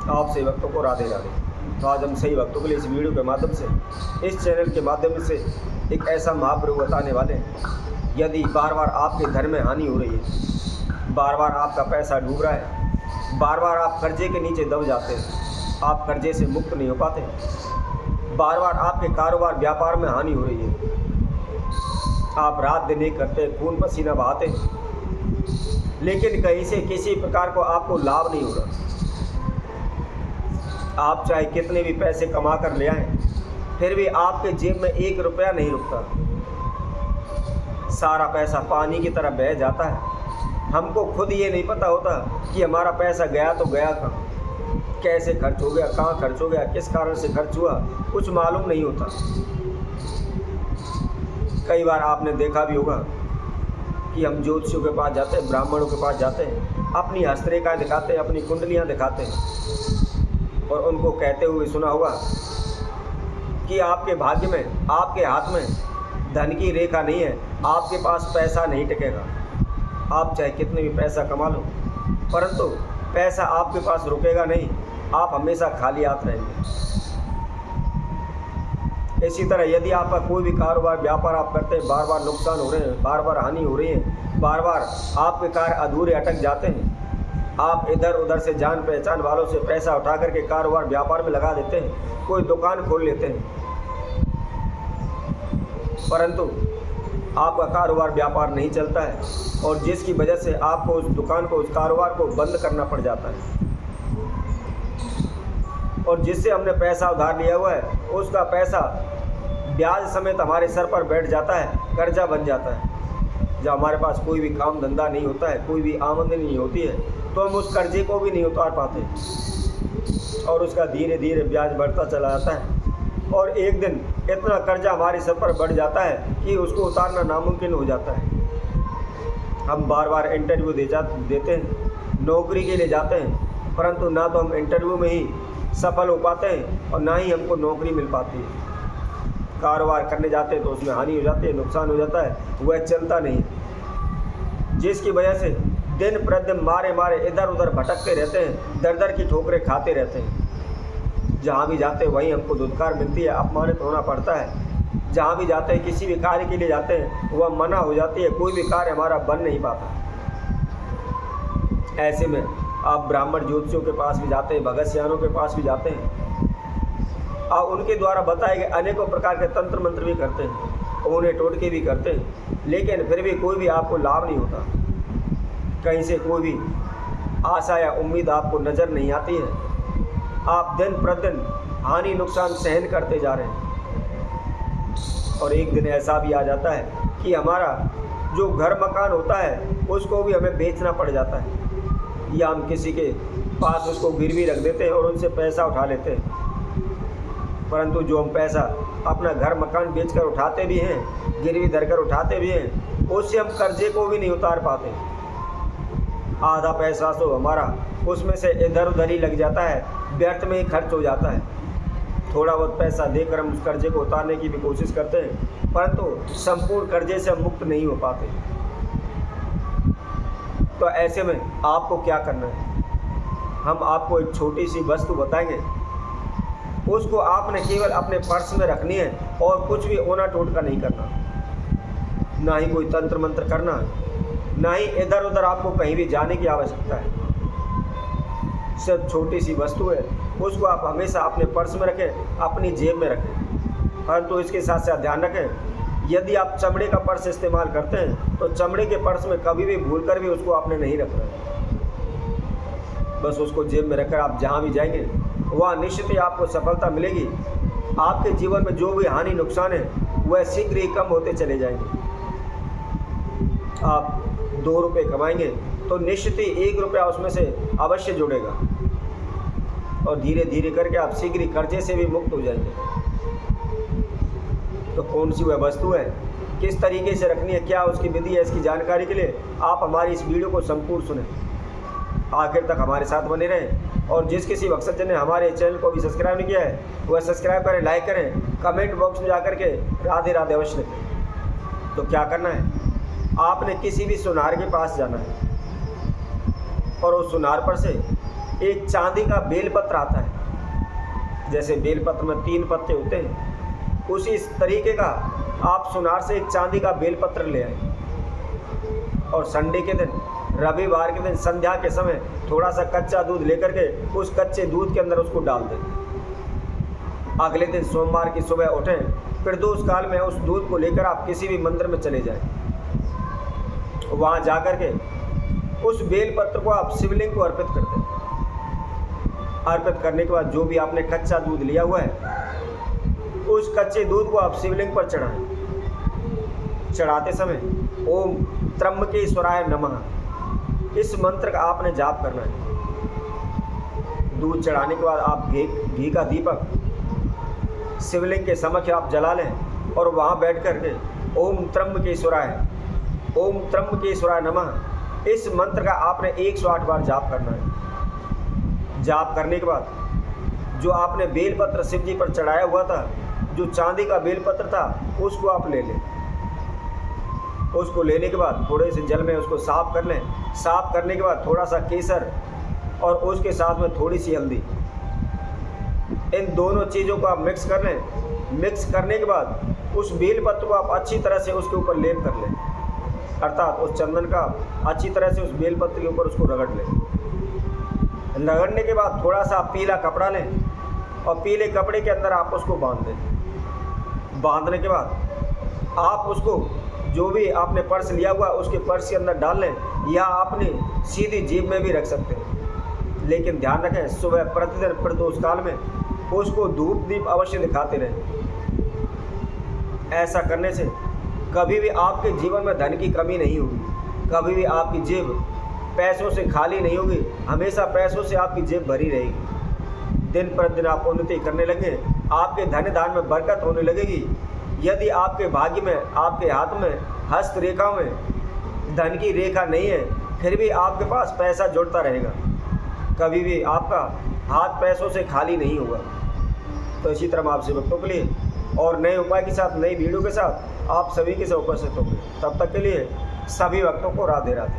आप सही भक्तों को राधे राधे। तो आज हम सही भक्तों के लिए इस वीडियो के माध्यम से, इस चैनल के माध्यम से एक ऐसा महाप्रभु बताने वाले हैं। यदि बार बार आपके धन में हानि हो रही है, बार बार आपका पैसा डूब रहा है, बार बार आप कर्जे के नीचे दब जाते हैं, आप कर्जे से मुक्त नहीं हो पाते, बार बार आपके कारोबार व्यापार में हानि हो रही है, आप रात दिन एक करते, खून पसीना बहाते, लेकिन कहीं से किसी प्रकार को आपको लाभ नहीं हो रहा। आप चाहे कितने भी पैसे कमा कर ले आएं, फिर भी आपके जेब में 1 रुपया नहीं रुकता। सारा पैसा पानी की तरह बह जाता है। हमको खुद ये नहीं पता होता कि हमारा पैसा गया तो गया कहाँ, कैसे खर्च हो गया, कहाँ खर्च हो गया, किस कारण से खर्च हुआ, कुछ मालूम नहीं होता। कई बार आपने देखा भी होगा कि हम ज्योतिषियों के पास जाते हैं, ब्राह्मणों के पास जाते हैं, अपनी हस्तरेखाएँ दिखाते हैं, अपनी कुंडलियाँ दिखाते हैं और उनको कहते हुए सुना होगा कि आपके भाग्य में, आपके हाथ में धन की रेखा नहीं है, आपके पास पैसा नहीं टिकेगा। आप चाहे कितने भी पैसा कमा लो, परंतु पैसा आपके पास रुकेगा नहीं, आप हमेशा खाली हाथ रहेंगे। इसी तरह यदि आपका कोई भी कारोबार व्यापार आप करते हैं, बार बार नुकसान हो रहे हैं, बार बार हानि हो रही है, बार बार आपके कार्य अधूरे अटक जाते हैं, आप इधर उधर से जान पहचान वालों से पैसा उठा करके कारोबार व्यापार में लगा देते हैं, कोई दुकान खोल लेते हैं, परंतु आपका कारोबार व्यापार नहीं चलता है और जिसकी वजह से आपको उस दुकान को, उस कारोबार को बंद करना पड़ जाता है और जिससे हमने पैसा उधार लिया हुआ है उसका पैसा ब्याज समेत हमारे सर पर बैठ जाता है, कर्जा बन जाता है। जब हमारे पास कोई भी काम धंधा नहीं होता है, कोई भी आमदनी नहीं होती है, तो हम उस कर्जे को भी नहीं उतार पाते और उसका धीरे धीरे ब्याज बढ़ता चला जाता है और एक दिन इतना कर्जा हमारे सर पर बढ़ जाता है कि उसको उतारना नामुमकिन हो जाता है। हम बार बार इंटरव्यू देते हैं, नौकरी के लिए जाते हैं, परंतु ना तो हम इंटरव्यू में ही सफल हो पाते हैं और ना ही हमको नौकरी मिल पाती है। कारोबार करने जाते हैं तो उसमें हानि हो जाती है, नुकसान हो जाता है, वह चलता नहीं, जिसकी वजह से दिन प्रतिदिन मारे मारे इधर उधर भटकते रहते हैं, दर दर की ठोकरें खाते रहते हैं। जहाँ भी जाते हैं वहीं हमको धुतकार मिलती है, अपमानित होना पड़ता है। जहाँ भी जाते हैं, किसी भी कार्य के लिए जाते हैं, वह मना हो जाती है, कोई भी कार्य हमारा बन नहीं पाता। ऐसे में आप ब्राह्मण ज्योतिषियों के पास भी जाते हैं, भगत सियानों के पास भी जाते हैं, आप उनके द्वारा बताए गए अनेकों प्रकार के तंत्र मंत्र भी करते हैं, उन्हें टोटके भी करते हैं, लेकिन फिर भी कोई भी आपको लाभ नहीं होता। कहीं से कोई भी आशा या उम्मीद आपको नज़र नहीं आती है। आप दिन प्रतिदिन हानि नुकसान सहन करते जा रहे हैं और एक दिन ऐसा भी आ जाता है कि हमारा जो घर मकान होता है उसको भी हमें बेचना पड़ जाता है या हम किसी के पास उसको गिरवी रख देते हैं और उनसे पैसा उठा लेते हैं, परंतु जो हम पैसा अपना घर मकान बेचकर उठाते भी हैं, गिरवी धरकर उठाते भी हैं, उससे हम कर्जे को भी नहीं उतार पाते। आधा पैसा तो हमारा उसमें से इधर उधर ही लग जाता है, व्यर्थ में ही खर्च हो जाता है। थोड़ा बहुत पैसा देकर हम उस कर्जे को उतारने की भी कोशिश करते हैं, परंतु संपूर्ण कर्जे से हम मुक्त नहीं हो पाते। तो ऐसे में आपको क्या करना है, हम आपको एक छोटी सी वस्तु बताएंगे, उसको आपने केवल अपने पर्स में रखनी है और कुछ भी ओना टोटका नहीं करना, ना ही कोई तंत्र मंत्र करना, ना ही इधर उधर आपको कहीं भी जाने की आवश्यकता है। सिर्फ छोटी सी वस्तु है, उसको आप हमेशा अपने पर्स में रखें, अपनी जेब में रखें, परंतु इसके साथ साथ ध्यान रखें, यदि आप चमड़े का पर्स इस्तेमाल करते हैं तो चमड़े के पर्स में कभी भी भूलकर भी उसको आपने नहीं रखना है। बस उसको जेब में रखकर आप जहाँ भी जाएंगे वहाँ निश्चित ही आपको सफलता मिलेगी। आपके जीवन में जो भी हानि नुकसान है वह शीघ्र ही कम होते चले जाएंगे। आप 2 रुपये कमाएंगे तो निश्चित ही 1 रुपया उसमें से अवश्य जुड़ेगा और धीरे धीरे करके आप शीघ्र ही कर्जे से भी मुक्त हो जाएंगे। तो कौन सी वह वस्तु है, किस तरीके से रखनी है, क्या उसकी विधि है, इसकी जानकारी के लिए आप हमारी इस वीडियो को संपूर्ण सुनें, आखिर तक हमारे साथ बने रहें। और जिस किसी भक्तजन ने हमारे चैनल को भी सब्सक्राइब नहीं किया है वह सब्सक्राइब करें, लाइक करें, कमेंट बॉक्स में जाकर के राधे राधे अवश्य लिखें। तो क्या करना है, आपने किसी भी सुनार के पास जाना है और उस सुनार पर से एक चांदी का बेलपत्र आता है, जैसे बेलपत्र में 3 पत्ते होते हैं, उसी तरीके का आप सुनार से एक चांदी का बेलपत्र ले आए और संडे के दिन, रविवार के दिन संध्या के समय थोड़ा सा कच्चा दूध लेकर के उस कच्चे दूध के अंदर उसको डाल दें। अगले दिन सोमवार की सुबह उठें, प्रदोष काल में उस दूध को लेकर आप किसी भी मंदिर में चले जाएं। वहाँ जाकर के उस बेलपत्र को आप शिवलिंग को अर्पित कर दें। अर्पित करने के बाद जो भी आपने कच्चा दूध लिया हुआ है, उस कच्चे दूध को आप शिवलिंग पर चढ़ाएं। चढ़ाते समय ओम त्र्यंबकेश्वराय नमः इस मंत्र का आपने जाप करना है। दूध चढ़ाने के बाद आप घी का दीपक शिवलिंग के समक्ष आप जला लें और वहाँ बैठ कर के ओम त्र्यंबकेश्वराय नमः इस मंत्र का आपने 108 बार जाप करना है। जाप करने के बाद जो आपने बेलपत्र शिव जी पर चढ़ाया हुआ था, जो चांदी का बेलपत्र था, उसको आप ले लें। उसको लेने के बाद थोड़े से जल में उसको साफ कर लें। साफ करने के बाद थोड़ा सा केसर और उसके साथ में थोड़ी सी हल्दी, इन दोनों चीज़ों को आप मिक्स कर लें। मिक्स करने के बाद उस बेलपत्र को आप अच्छी तरह से उसके ऊपर लेप कर लें, अर्थात उस चंदन का अच्छी तरह से उस बेलपत्र के ऊपर उसको रगड़ लें। रगड़ने के बाद थोड़ा सा पीला कपड़ा लें और पीले कपड़े के अंदर आप उसको बांध दें। बांधने के बाद आप उसको जो भी आपने पर्स लिया हुआ उसके पर्स के अंदर डाल लें, या आपने सीधी जेब में भी रख सकते हैं। लेकिन ध्यान रखें, सुबह प्रतिदिन प्रदोष काल में उसको धूप दीप अवश्य दिखाते रहें। ऐसा करने से कभी भी आपके जीवन में धन की कमी नहीं होगी, कभी भी आपकी जेब पैसों से खाली नहीं होगी, हमेशा पैसों से आपकी जेब भरी रहेगी। दिन प्रतिदिन आप उन्नति करने लगे, आपके धन धान में बरकत होने लगेगी। यदि आपके भाग्य में, आपके हाथ में, हस्त रेखा में धन की रेखा नहीं है, फिर भी आपके पास पैसा जुड़ता रहेगा, कभी भी आपका हाथ पैसों से खाली नहीं होगा। तो इसी तरह आपसे भक्तों के लिए और नए उपाय के साथ, नई वीडियो के साथ आप सभी के साथ उपस्थित होंगे। तब तक के लिए सभी भक्तों को राधे राधे।